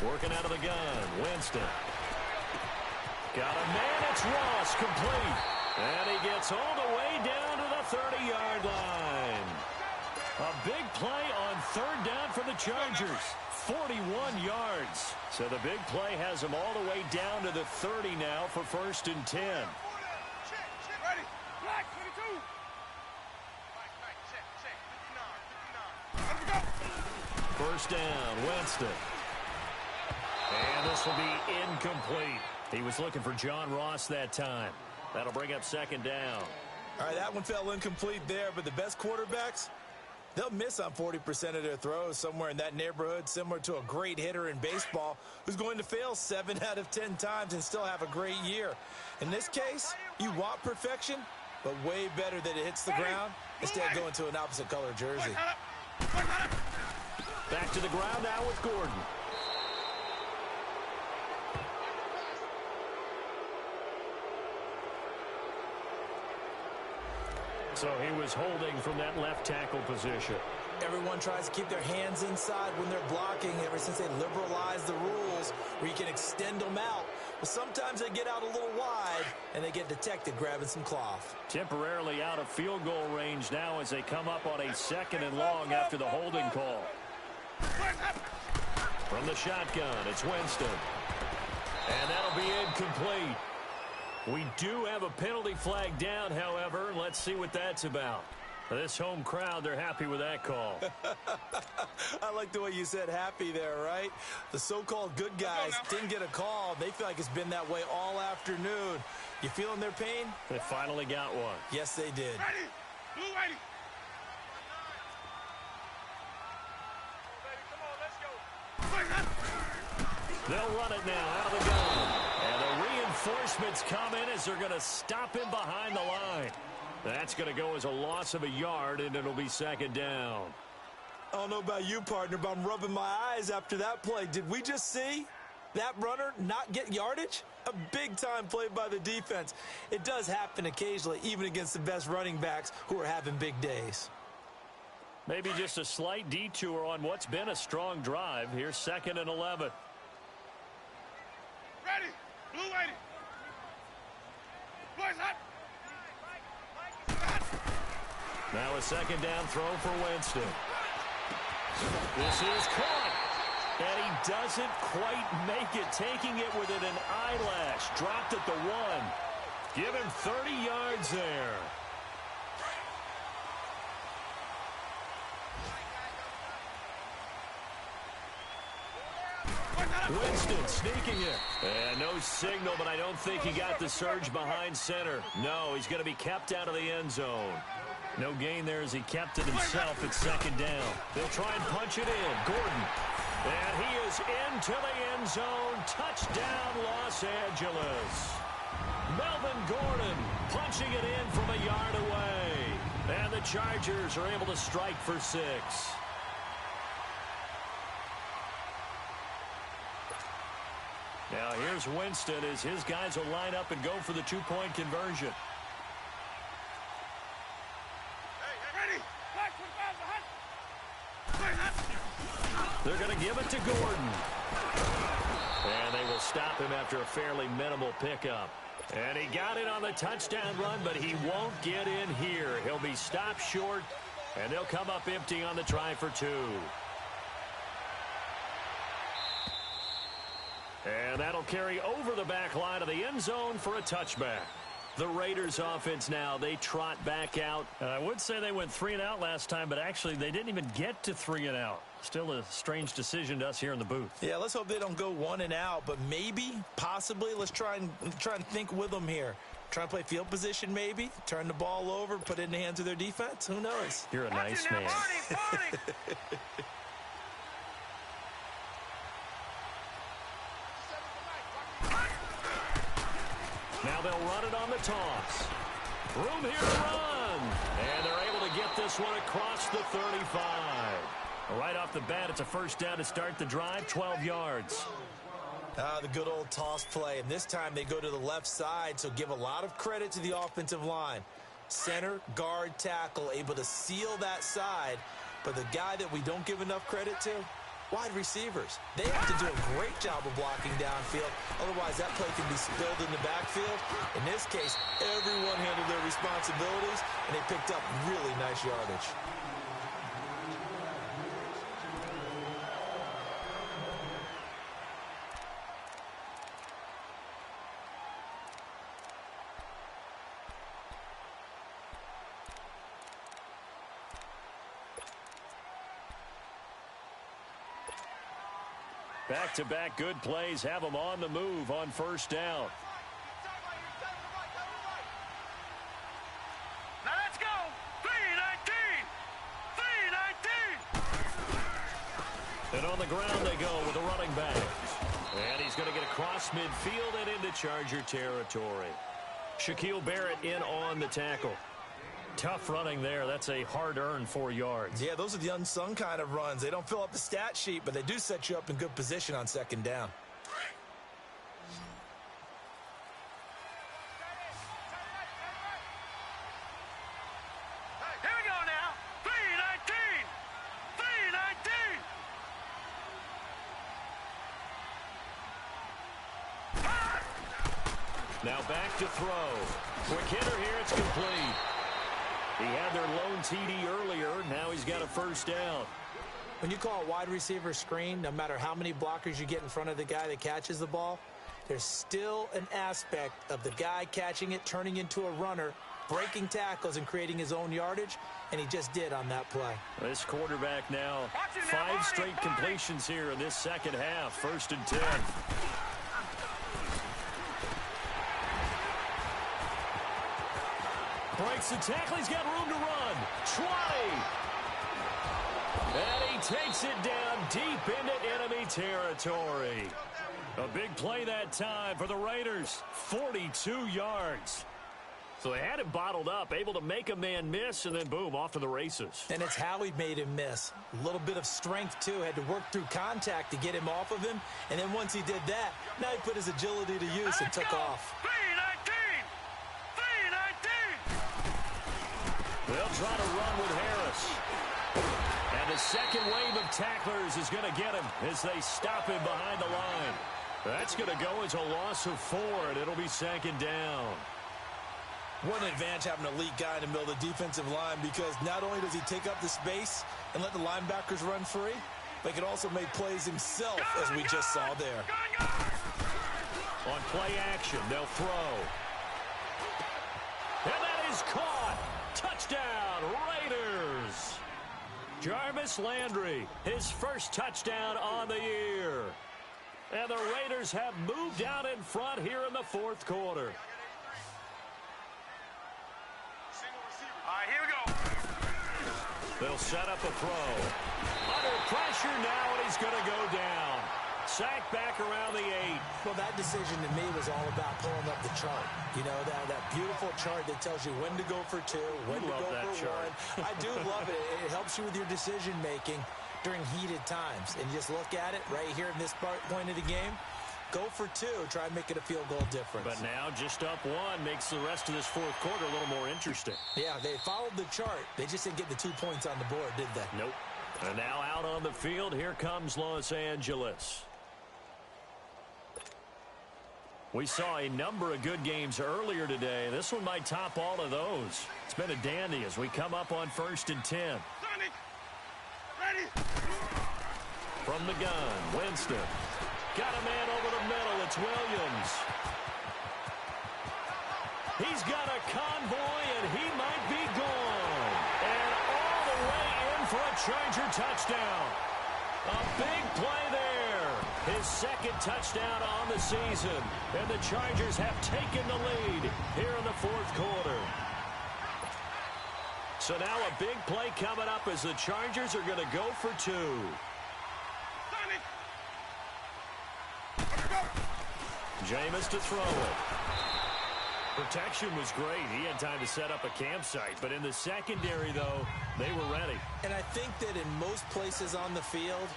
Working out of the gun, Winston. Got a man, it's Ross, complete. And he gets all the way down to the 30-yard line. A big play on third down for the Chargers. 41 yards. So the big play has him all the way down to the 30 now for first and 10. Ready? Black 22. Check. 59. First down, Winston. And this will be incomplete. He was looking for John Ross that time. That'll bring up second down. All right, that one fell incomplete there, but the best quarterbacks, they'll miss on 40% of their throws, somewhere in that neighborhood, similar to a great hitter in baseball who's going to fail 7 out of 10 times and still have a great year. In this case, you want perfection, but way better that it hits the ground instead of going to an opposite color jersey. Back to the ground now with Gordon. So he was holding from that left tackle position. Everyone tries to keep their hands inside when they're blocking ever since they liberalized the rules where you can extend them out. But sometimes they get out a little wide and they get detected grabbing some cloth. Temporarily out of field goal range now as they come up on a second and long after the holding call. From the shotgun, it's Winston. And that'll be incomplete. We do have a penalty flag down, however. Let's see what that's about. This home crowd, they're happy with that call. I like the way you said happy there, right? The so-called good guys didn't get a call. They feel like it's been that way all afternoon. You feeling their pain? They finally got one. Yes, they did. Ready? Blue ready. They'll run it now out of the gun. And the reinforcements come in as they're going to stop him behind the line. That's going to go as a loss of a yard, and it'll be second down. I don't know about you, partner, but I'm rubbing my eyes after that play. Did we just see that runner not get yardage? A big-time play by the defense. It does happen occasionally, even against the best running backs who are having big days. Maybe just a slight detour on what's been a strong drive. Here's second and 11. Ready? Blue ready. Boys hot. Now a second down throw for Winston. This is caught. And he doesn't quite make it, taking it within an eyelash. Dropped at the 1. Give him 30 yards there. Winston sneaking it. And no signal, but I don't think he got the surge behind center. No, he's going to be kept out of the end zone. No gain there as he kept it himself at second down. They'll try and punch it in. Gordon. And he is into the end zone. Touchdown, Los Angeles. Melvin Gordon punching it in from a yard away. And the Chargers are able to strike for 6. Now here's Winston as his guys will line up and go for the 2-point conversion. Ready? Black 25 behind. They're going to give it to Gordon. And they will stop him after a fairly minimal pickup. And he got it on the touchdown run, but he won't get in here. He'll be stopped short, and they'll come up empty on the try for 2. And that'll carry over the back line of the end zone for a touchback. The Raiders offense now, they trot back out. I would say they went 3 and out last time, but actually they didn't even get to 3 and out. Still a strange decision to us here in the booth. Yeah, let's hope they don't go 1 and out, but maybe, possibly, let's try and think with them here. Try and play field position maybe, turn the ball over, put it in the hands of their defense. Who knows? You're a nice man. Now they'll run it on the toss. Room here to run. And they're able to get this one across the 35. Right off the bat, it's a first down to start the drive, 12 yards. The good old toss play, and this time they go to the left side, so give a lot of credit to the offensive line. Center, guard, tackle, able to seal that side, but the guy that we don't give enough credit to, wide receivers. They have to do a great job of blocking downfield, otherwise that play can be spilled in the backfield. In this case, everyone handled their responsibilities, and they picked up really nice yardage. Back-to-back good plays have them on the move on first down. Now let's go. 3-19. 3-19. And on the ground they go with a running back. And he's going to get across midfield and into Charger territory. Shaquille Barrett in on the tackle. Tough running there. That's a hard-earned 4 yards. Yeah, those are the unsung kind of runs. They don't fill up the stat sheet, but they do set you up in good position on second down. Here we go now. 3-19. 3-19. Now back to throw. Quick hitter here. It's complete. He had their lone TD earlier. Now he's got a first down. When you call a wide receiver screen, no matter how many blockers you get in front of the guy that catches the ball, there's still an aspect of the guy catching it, turning into a runner, breaking tackles and creating his own yardage, and he just did on that play. This quarterback now, 5 straight completions here in this second half. 1st and 10. Breaks the tackle. He's got room to run. 20. And he takes it down deep into enemy territory. A big play that time for the Raiders. 42 yards. So they had him bottled up, able to make a man miss, and then boom, off to the races. And it's how he made him miss. A little bit of strength, too. Had to work through contact to get him off of him. And then once he did that, now he put his agility to use and took off. 3-19. 3-19. They'll try to run with Harris. And the second wave of tacklers is going to get him as they stop him behind the line. That's going to go as a loss of 4, and it'll be second down. What an advantage having an elite guy in the middle of the defensive line, because not only does he take up the space and let the linebackers run free, but he can also make plays himself, as we just saw there. On play action, they'll throw. And that is caught. Touchdown, Raiders. Jarvis Landry, his first touchdown on the year. And the Raiders have moved out in front here in the fourth quarter. All right, here we go. They'll set up a throw. Under pressure now, and he's going to go down. Sacked back around the 8. Well, that decision to me was all about pulling up the chart. You know, that beautiful chart that tells you when to go for 2, when to go for 1. I do love it. It helps you with your decision-making during heated times. And you just look at it right here in this point of the game. Go for 2. Try and make it a field goal difference. But now just up 1 makes the rest of this fourth quarter a little more interesting. Yeah, they followed the chart. They just didn't get the 2 points on the board, did they? Nope. And now out on the field, here comes Los Angeles. We saw a number of good games earlier today. This one might top all of those. It's been a dandy as we come up on 1st and 10. Sonny, ready? From the gun, Winston. Got a man over the middle. It's Williams. He's got a convoy, and he might be gone. And all the way in for a Charger touchdown. A big play there. His second touchdown on the season. And the Chargers have taken the lead here in the 4th quarter. So now a big play coming up as the Chargers are going to go for 2. Sonny. Jameis to throw it. Protection was great. He had time to set up a campsite. But in the secondary, though, they were ready. And I think that in most places on the field,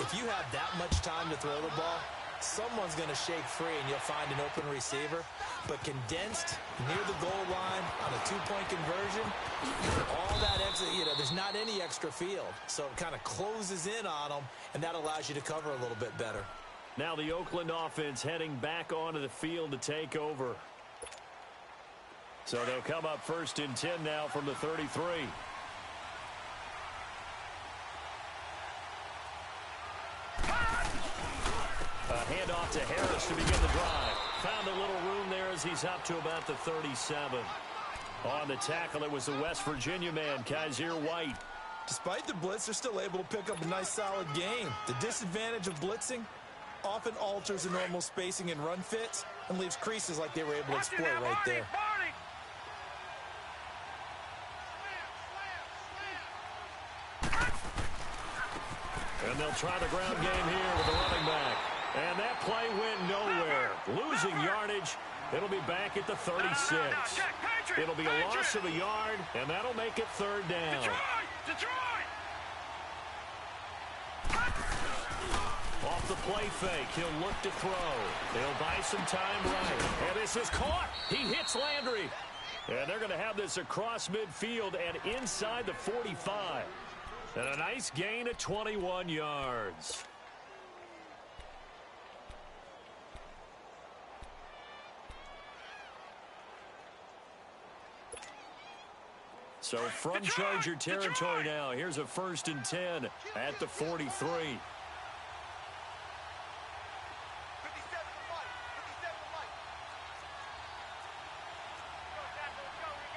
if you have that much time to throw the ball, someone's going to shake free and you'll find an open receiver. But condensed near the goal line on a 2-point conversion, all that extra, there's not any extra field. So it kind of closes in on them, and that allows you to cover a little bit better. Now the Oakland offense heading back onto the field to take over. So they'll come up 1st and 10 now from the 33. A handoff to Harris to begin the drive. Found a little room there as he's up to about the 37. On the tackle, it was the West Virginia man, Kaiser White. Despite the blitz, they're still able to pick up a nice, solid gain. The disadvantage of blitzing often alters the normal spacing and run fits and leaves creases like they were able to exploit right there. And they'll try the ground game here with the running back. And that play went nowhere. Losing yardage. It'll be back at the 36. It'll be a loss of a yard, and that'll make it 3rd down. Detroit! Off the play fake, he'll look to throw. He'll buy some time right. And this is caught. He hits Landry. And they're going to have this across midfield and inside the 45. And a nice gain of 21 yards. So from Charger territory now, here's a 1st and 10 at the 43.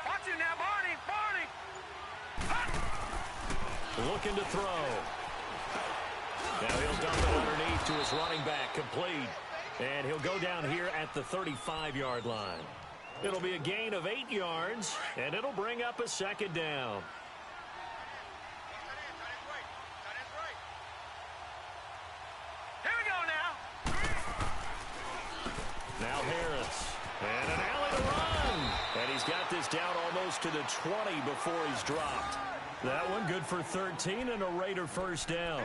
Watch it now, Barney! Looking to throw. Now he'll dump it underneath to his running back, complete. And he'll go down here at the 35-yard line. It'll be a gain of 8 yards, and it'll bring up a 2nd down. Here we go now. Now Harris. And an alley to run. And he's got this down almost to the 20 before he's dropped. That one good for 13 and a Raider 1st down.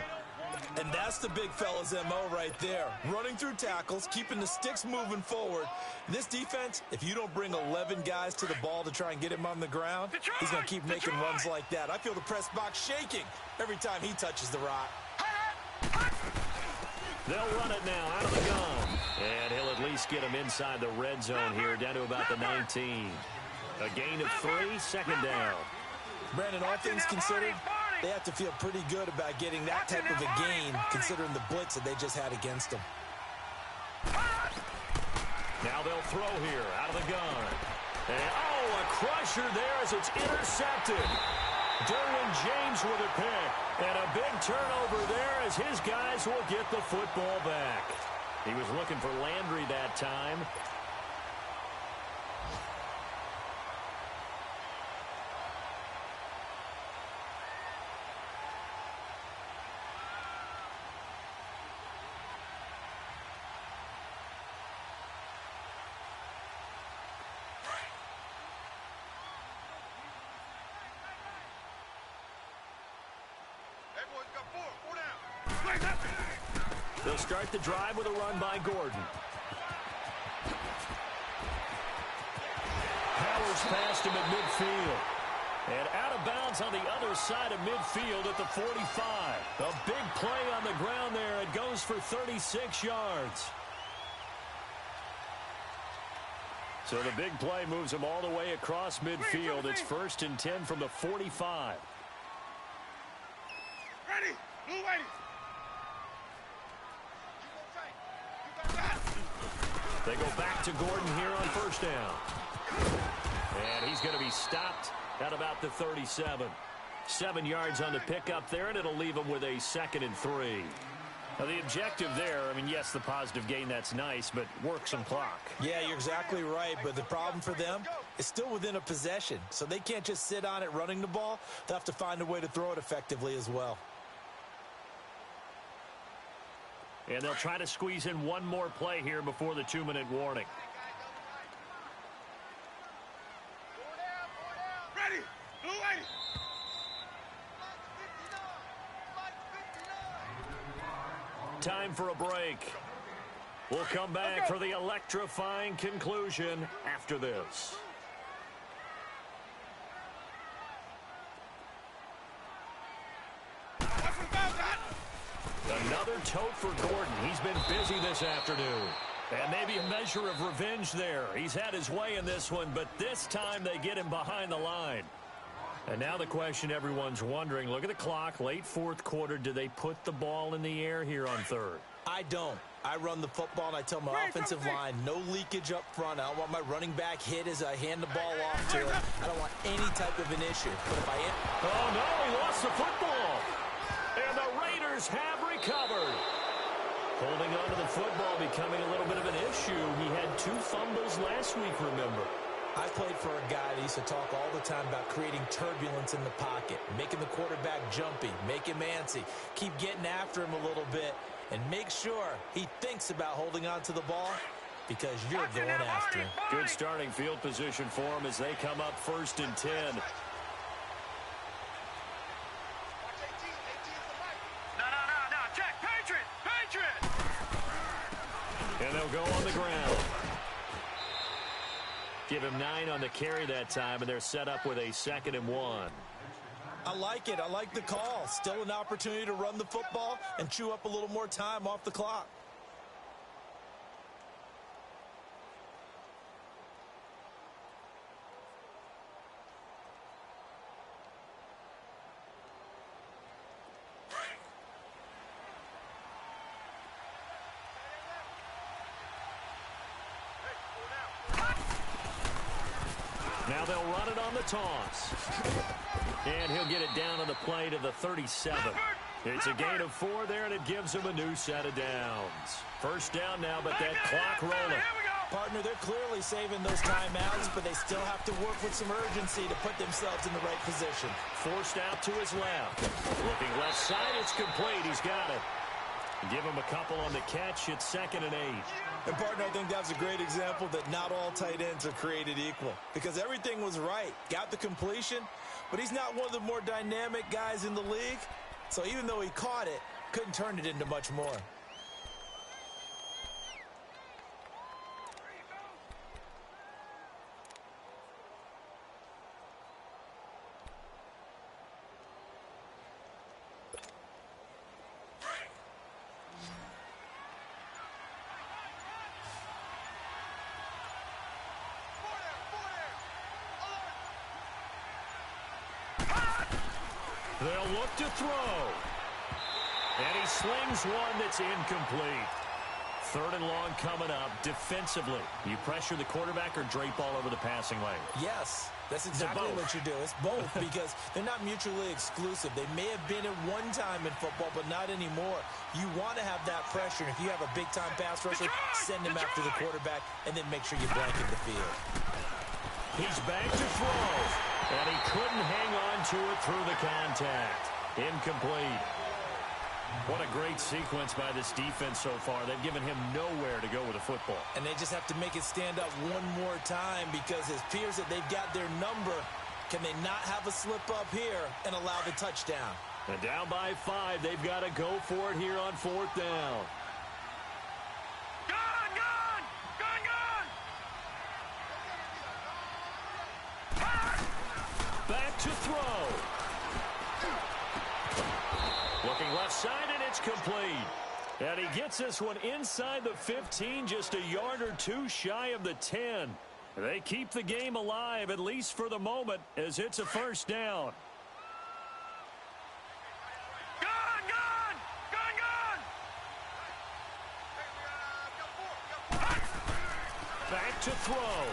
And that's the big fella's MO right there. Running through tackles, keeping the sticks moving forward. This defense, if you don't bring 11 guys to the ball to try and get him on the ground, he's going to keep making runs like that. I feel the press box shaking every time he touches the rock. They'll run it now out of the gun. And he'll at least get him inside the red zone here, down to about the 19. A gain of 3, 2nd down. Brandon, all things considered, they have to feel pretty good about getting that type of a gain, considering the blitz that they just had against them. Now they'll throw here out of the gun. And, a crusher there as it's intercepted. Derwin James with a pick. And a big turnover there as his guys will get the football back. He was looking for Landry that time. They'll start the drive with a run by Gordon. Powers past him at midfield. And out of bounds on the other side of midfield at the 45. A big play on the ground there. It goes for 36 yards. So the big play moves him all the way across midfield. It's 1st and 10 from the 45. Ready? Blue ladies. They go back to Gordon here on 1st down. And he's going to be stopped at about the 37. 7 yards on the pickup there, and it'll leave him with a 2nd and 3. Now, the objective there, I mean, yes, the positive gain, that's nice, but work some clock. Yeah, you're exactly right, but the problem for them is still within a possession, so they can't just sit on it running the ball. They'll have to find a way to throw it effectively as well. And they'll try to squeeze in one more play here before the 2-minute warning. Ready? Blue ladies. Time for a break. We'll come back for the electrifying conclusion after this. Another tote for Gordon. He's been busy this afternoon. And maybe a measure of revenge there. He's had his way in this one, but this time they get him behind the line. And now the question everyone's wondering, look at the clock, late 4th quarter. Do they put the ball in the air here on 3rd? I don't. I run the football, and I tell my offensive line, no leakage up front. I don't want my running back hit as I hand the ball off to him. I don't want any type of an issue. But if I am... Oh, no, he lost the football. And the Raiders have recovered. Holding on to the football becoming a little bit of an issue. He had 2 fumbles last week, remember. I played for a guy that used to talk all the time about creating turbulence in the pocket, making the quarterback jumpy, make him antsy, keep getting after him a little bit, and make sure he thinks about holding on to the ball because you're going after him. Good starting field position for him as they come up 1st and 10. No. Check. Patriot. And they'll go on the ground. Give him 9 on the carry that time, and they're set up with a 2nd and 1. I like it. I like the call. Still an opportunity to run the football and chew up a little more time off the clock. Now they'll run it on the toss. And he'll get it down on the play to the 37. It's a gain of 4 there, and it gives him a new set of downs. 1st down now, but that clock rolling. Partner, they're clearly saving those timeouts, but they still have to work with some urgency to put themselves in the right position. Forced out to his left. Looking left side, it's complete. He's got it. Give him a couple on the catch. It's 2nd and 8. And, partner, I think that's a great example that not all tight ends are created equal because everything was right. Got the completion, but he's not one of the more dynamic guys in the league. So even though he caught it, couldn't turn it into much more. They'll look to throw. And he slings one that's incomplete. 3rd and long coming up. Defensively, you pressure the quarterback or drape all over the passing lane? Yes, that's exactly what you do. It's both because they're not mutually exclusive. They may have been at one time in football, but not anymore. You want to have that pressure. And if you have a big-time pass rusher, send him after the quarterback and then make sure you blanket the field. He's back to throw. And he couldn't hang on to it through the contact. Incomplete. What a great sequence by this defense so far. They've given him nowhere to go with the football. And they just have to make it stand up one more time because it appears that they've got their number. Can they not have a slip up here and allow the touchdown? And down by 5, they've got to go for it here on 4th down. Back to throw. Looking left side, and it's complete. And he gets this one inside the 15, just a yard or 2 shy of the 10. They keep the game alive, at least for the moment, as it's a first down. Gun, gun! Gun, gun! Back to throw.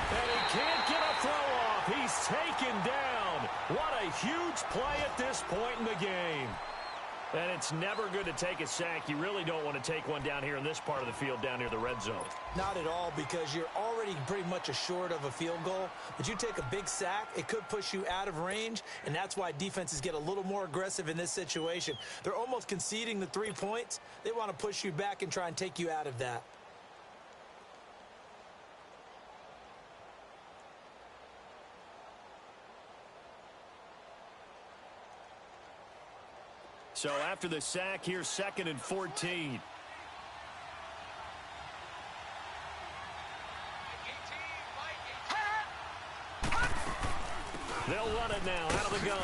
And he can't get a throw off. He's taken down. What a huge play at this point in the game. And it's never good to take a sack. You really don't want to take one down here in this part of the field, down near the red zone. Not at all, because you're already pretty much assured of a field goal. But you take a big sack, it could push you out of range, and that's why defenses get a little more aggressive in this situation. They're almost conceding the 3 points. They want to push you back and try and take you out of that. So after the sack, here's 2nd and 14. They'll run it now out of the gun.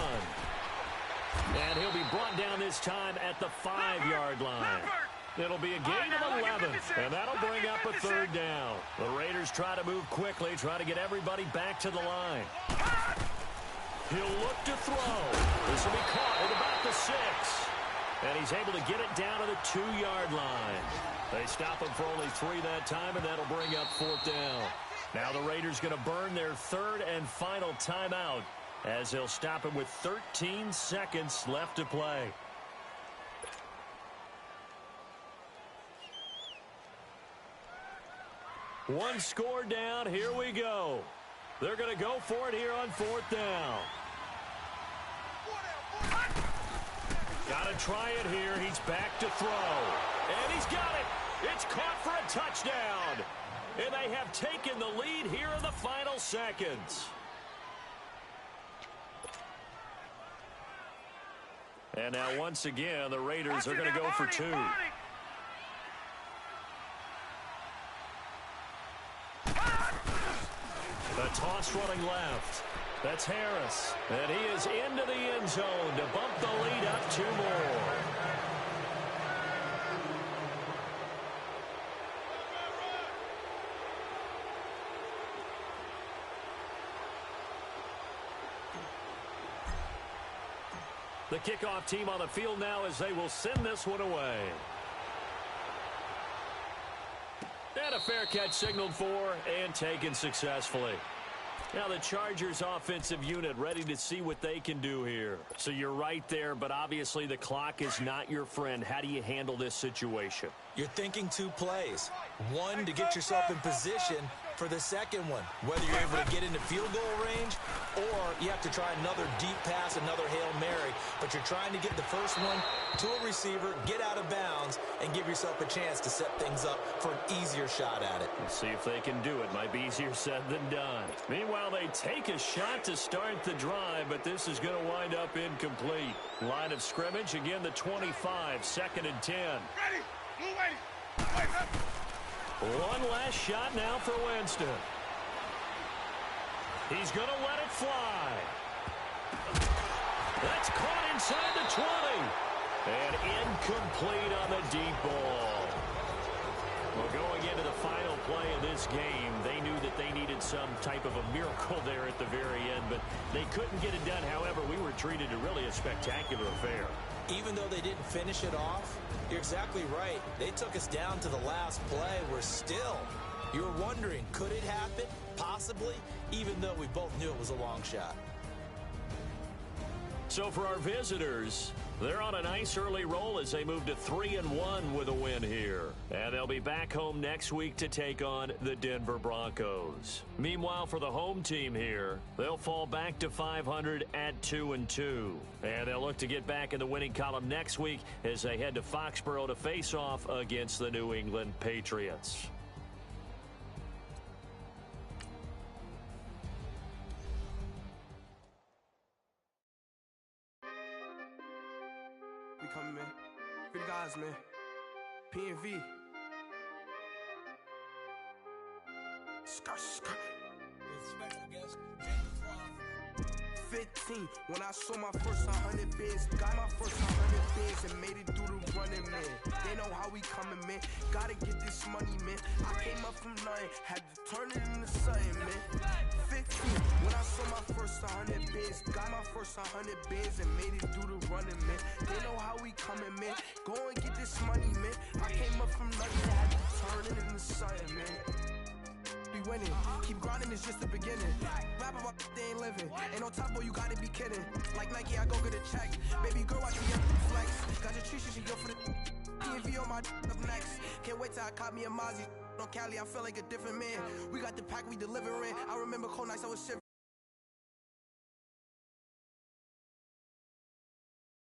And he'll be brought down this time at the 5-yard line. It'll be a gain of 11, and that'll bring up a 3rd down. The Raiders try to move quickly, try to get everybody back to the line. He'll look to throw. This will be caught at about the 6. And he's able to get it down to the 2-yard line. They stop him for only 3 that time, and that'll bring up 4th down. Now the Raiders going to burn their 3rd and final timeout as they'll stop him with 13 seconds left to play. One score down. Here we go. They're going to go for it here on 4th down. Got to try it here. He's back to throw. And he's got it. It's caught for a touchdown. And they have taken the lead here in the final seconds. And now once again, the Raiders are going to go for 2. The toss running left. That's Harris. And he is into the end zone to bump the lead up 2 more. The kickoff team on the field now as they will send this one away. And a fair catch signaled for and taken successfully. Now the Chargers offensive unit ready to see what they can do here. So you're right there, but obviously the clock is not your friend. How do you handle this situation? You're thinking 2 plays. One, to get yourself in position for the second one, whether you're able to get into field goal range or you have to try another deep pass, another Hail Mary, but you're trying to get the first one to a receiver, get out of bounds, and give yourself a chance to set things up for an easier shot at it. Let's see if they can do it. Might be easier said than done. Meanwhile, they take a shot to start the drive, but this is going to wind up incomplete. Line of scrimmage, again the 25, 2nd and 10. Ready. Blue ready. One last shot now for Winston. He's going to let it fly. That's caught inside the 20. And incomplete on the deep ball. Well, going into the final play of this game, they knew that they needed some type of a miracle there at the very end, but they couldn't get it done. However, we were treated to really a spectacular affair. Even though they didn't finish it off, you're exactly right. They took us down to the last play. We're still, you were wondering, could it happen? Possibly, even though we both knew it was a long shot. So for our visitors, they're on a nice early roll as they move to 3-1 with a win here. And they'll be back home next week to take on the Denver Broncos. Meanwhile, for the home team here, they'll fall back to 500 at 2-2. And they'll look to get back in the winning column next week as they head to Foxborough to face off against the New England Patriots. We coming, man. Free the guys, man. PNV. Skirt. With special guest, James Crawford. 15, when I saw my first 100 bids, got my first 100 bids and made it through the running, man. They know how we coming, man. Gotta get this money, man. I came up from nothing, had to turn it into something, man. 15, when I saw my first 100 bids, got my first 100 bids and made it through the running, man. They know how we coming, man. Go and get this money, man. I came up from nothing, had to turn it into something, man. Be winning, keep grinding, it's just the beginning. Rap about they ain't living. Ain't no top boy, you gotta be kidding. Like Nike, I go get a check. Baby girl, I can get flex. Got your tree, she go for the DV on my up next. Can't wait till I caught me a Mozzie. On Cali, I feel like a different man. We got the pack, we delivering. I remember cold nights, I was shivering.